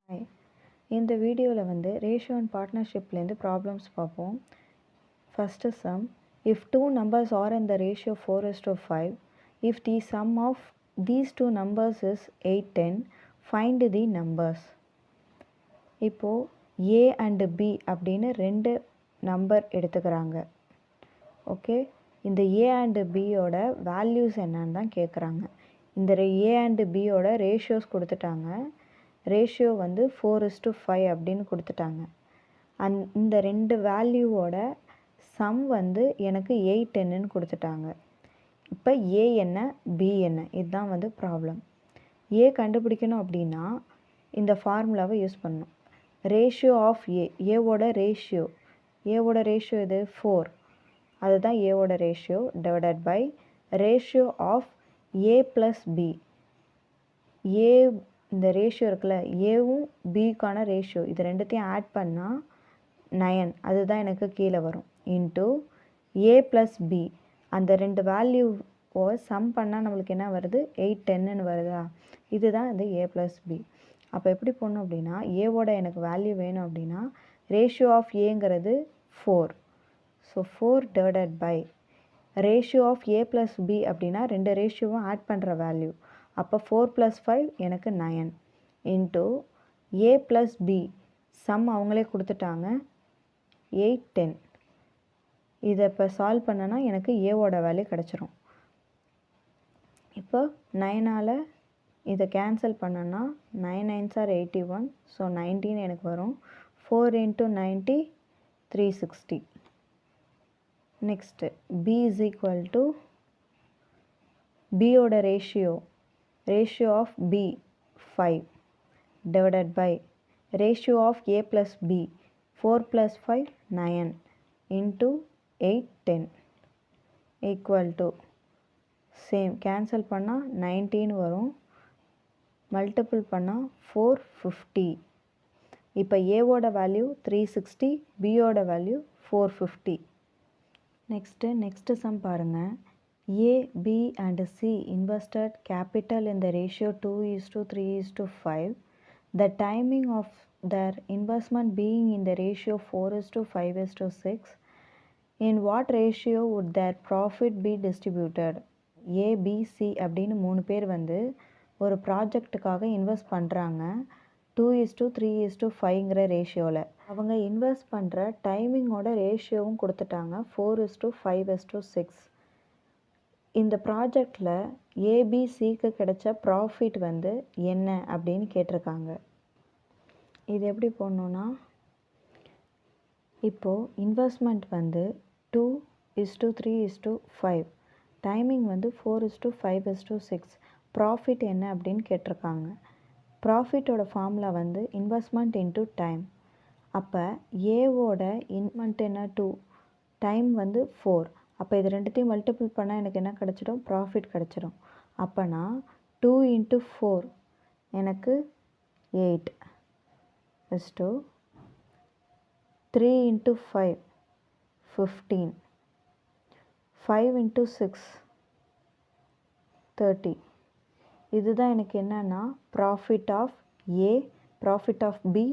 Hi. இந்த வீடியோவில் வந்து ரேஷியோ அண்ட் பார்ட்னர்ஷிப்லேருந்து ப்ராப்ளம்ஸ் பார்ப்போம். First sum, if two numbers are in the ratio 4:5, if the sum of these two numbers is 8:10, find the numbers. இப்போது A and B அப்படின்னு ரெண்டு number எடுத்துக்கிறாங்க. Okay, இந்த A and Bயோட values என்னன்னு தான் கேட்குறாங்க. இந்த A and Bயோட ரேஷியோஸ் கொடுத்துட்டாங்க. ரேஷியோ வந்து 4:5 அப்படின்னு கொடுத்துட்டாங்க. இந்த ரெண்டு வேல்யூவோட சம் வந்து எனக்கு 8:10ன்னு கொடுத்துட்டாங்க. இப்போ ஏ என்ன பி என்ன, இதுதான் வந்து ப்ராப்ளம். ஏ கண்டுபிடிக்கணும் அப்படின்னா இந்த ஃபார்முலாவை யூஸ் பண்ணணும். ரேஷியோ ஆஃப் ஏவோட ரேஷியோ இது 4, அதுதான் ஏவோட ratio, divided by ratio of A plus B. A இந்த ரேஷியோ இருக்குல்ல, ஏவும் பிக்கான ரேஷியோ, இது ரெண்டுத்தையும் ஆட் பண்ணால் 9, அதுதான் எனக்கு கீழே வரும். இன்ட்டு ஏ ப்ளஸ் பி, அந்த ரெண்டு வேல்யூவை சம் பண்ணால் நம்மளுக்கு என்ன வருது, 8:10ன்னு வருதா, இதுதான் இது ஏ ப்ளஸ் பி. அப்போ எப்படி போடணும் அப்படின்னா, ஏவோட எனக்கு வேல்யூ வேணும் அப்படின்னா ரேஷியோ ஆஃப் ஏங்கிறது 4, so 4 divided by ratio of A plus B அப்படின்னா ரெண்டு ரேஷியோவும் ஆட் பண்ணுற வேல்யூ, அப்போ 4 + 5 எனக்கு 9, into A plus B sum அவங்களே கொடுத்துட்டாங்க 8:10. இதை இப்போ சால்வ் பண்ணனா எனக்கு ஏவோட வேல்யூ கிடச்சிரும். இப்போ 9ஆல் இதை கேன்சல் பண்ணனா 9 9s are 81, ஸோ 19 எனக்கு வரும். 4 × 90 360. Next B is equal to பியோட ratio of B 5 divided by ratio of A plus B 4 + 5 9 into 8:10 equal to same cancel பண்ணால் 19 வரும், மல்டிபிள் பண்ணால் 450. இப்போ ஏவோட வேல்யூ 360, பியோட வேல்யூ 450. நெக்ஸ்ட்டு சம் பாருங்கள். A, B and C invested capital in the ratio 2:3:5. The timing of their investment being in the ratio 4:5:6. In what ratio would their profit be distributed? ABC அப்படின்னு 3 பேர் வந்து ஒரு ப்ராஜெக்டுக்காக invest பண்ணுறாங்க 2:3:5ங்கிற ரேஷியோவில். அவங்க invest பண்ணுற டைமிங்கோட ரேஷியோவும் கொடுத்துட்டாங்க 4:5:6. இந்த ப்ராஜெக்டில் ஏபிசிக்கு கிடைச்ச ப்ராஃபிட் வந்து என்ன அப்படின்னு கேட்டிருக்காங்க. இது எப்படி போடணுன்னா, இப்போது இன்வெஸ்ட்மெண்ட் வந்து 2:3:5, டைமிங் வந்து 4:5:6, ப்ராஃபிட் என்ன அப்படின்னு கேட்டிருக்காங்க. ப்ராஃபிட்டோட ஃபார்முலா வந்து இன்வெஸ்ட்மெண்ட் இன்ட்டு டைம். அப்போ ஏவோட இன்வெஸ்ட்மெண்ட் என்ன 2, டைம் வந்து 4, அப்போ இது ரெண்டுத்தையும் மல்டிபிள் பண்ணால் எனக்கு என்ன கிடச்சிடும், ப்ராஃபிட் கிடச்சிடும். அப்போனா 2 × 4 எனக்கு 8 + 3 × 5 15, 5 × 6 30. இதுதான் எனக்கு என்னன்னா profit of A, profit of B,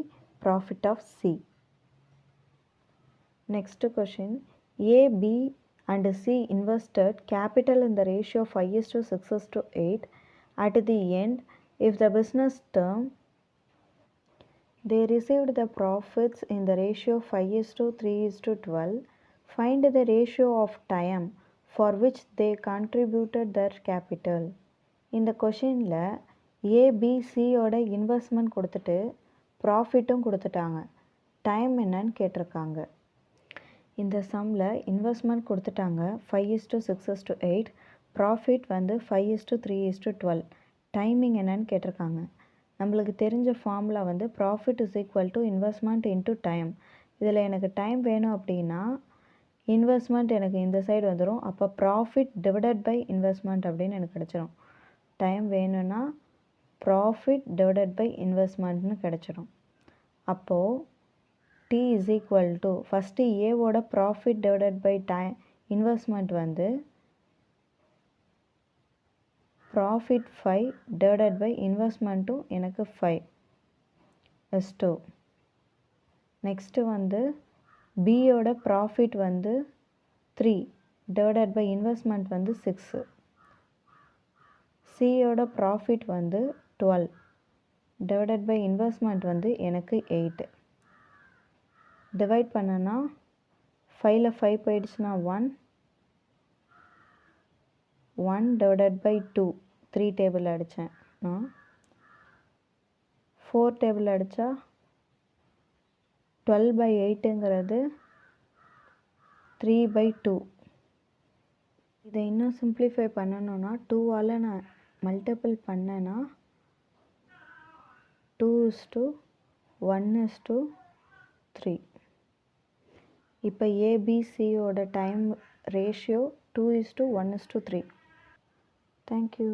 profit of C. Next question. A, B and C invested capital in the ratio 5:6:8. At the end, if the business term, they received the profits in the ratio 5:3:12. Find the ratio of time for which they contributed their capital. இந்த கொஷினில் ஏபிசியோட investment கொடுத்துட்டு ப்ராஃபிட்டும் கொடுத்துட்டாங்க, time என்னன்னு கேட்டிருக்காங்க. இந்த சம்மில் investment கொடுத்துட்டாங்க 5:6:8, profit வந்து 5:3:12, டைமிங் என்னன்னு கேட்டிருக்காங்க. நம்மளுக்கு தெரிஞ்ச ஃபார்முலா வந்து profit is equal to investment into time. இதில் எனக்கு டைம் வேணும் அப்படின்னா இன்வெஸ்ட்மெண்ட் எனக்கு இந்த சைடு வந்துடும், அப்போ ப்ராஃபிட் டிவைடட் பை இன்வெஸ்ட்மெண்ட் அப்படின்னு எனக்கு கிடச்சிரும். டைம் வேணும்னா ப்ராஃபிட் டிவைடட் பை இன்வெஸ்ட்மெண்ட்னு கிடச்சிடும். அப்போது T is equal to first ஏவோட profit divided by time investment வந்து ப்ராஃபிட் 5 டிவைடட் பை இன்வெஸ்ட்மெண்ட்டும் எனக்கு 5, S2. நெக்ஸ்ட்டு வந்து பியோட ப்ராஃபிட் வந்து 3 டிவைடட் பை இன்வெஸ்ட்மெண்ட் வந்து 6. சியோட ப்ராஃபிட் வந்து 12 டிவைடட் பை இன்வெஸ்ட்மெண்ட் வந்து எனக்கு 8. டிவைட் பண்ணனா 5ல் 5 போயிடுச்சுன்னா 1 டிவைடட் பை 2 3 டேபிள் அடித்தேன் நான். 4 டேபிள் அடித்தா 12/8ங்கிறது 3/2. இதை இன்னும் சிம்பிளிஃபை பண்ணணும்னா 2ஆல் நான் மல்டிபிள் பண்ணேன்னா 2:1:3. இப்போ ஏபிசியோட டைம் ரேஷியோ 2:1:3. தேங்க்யூ.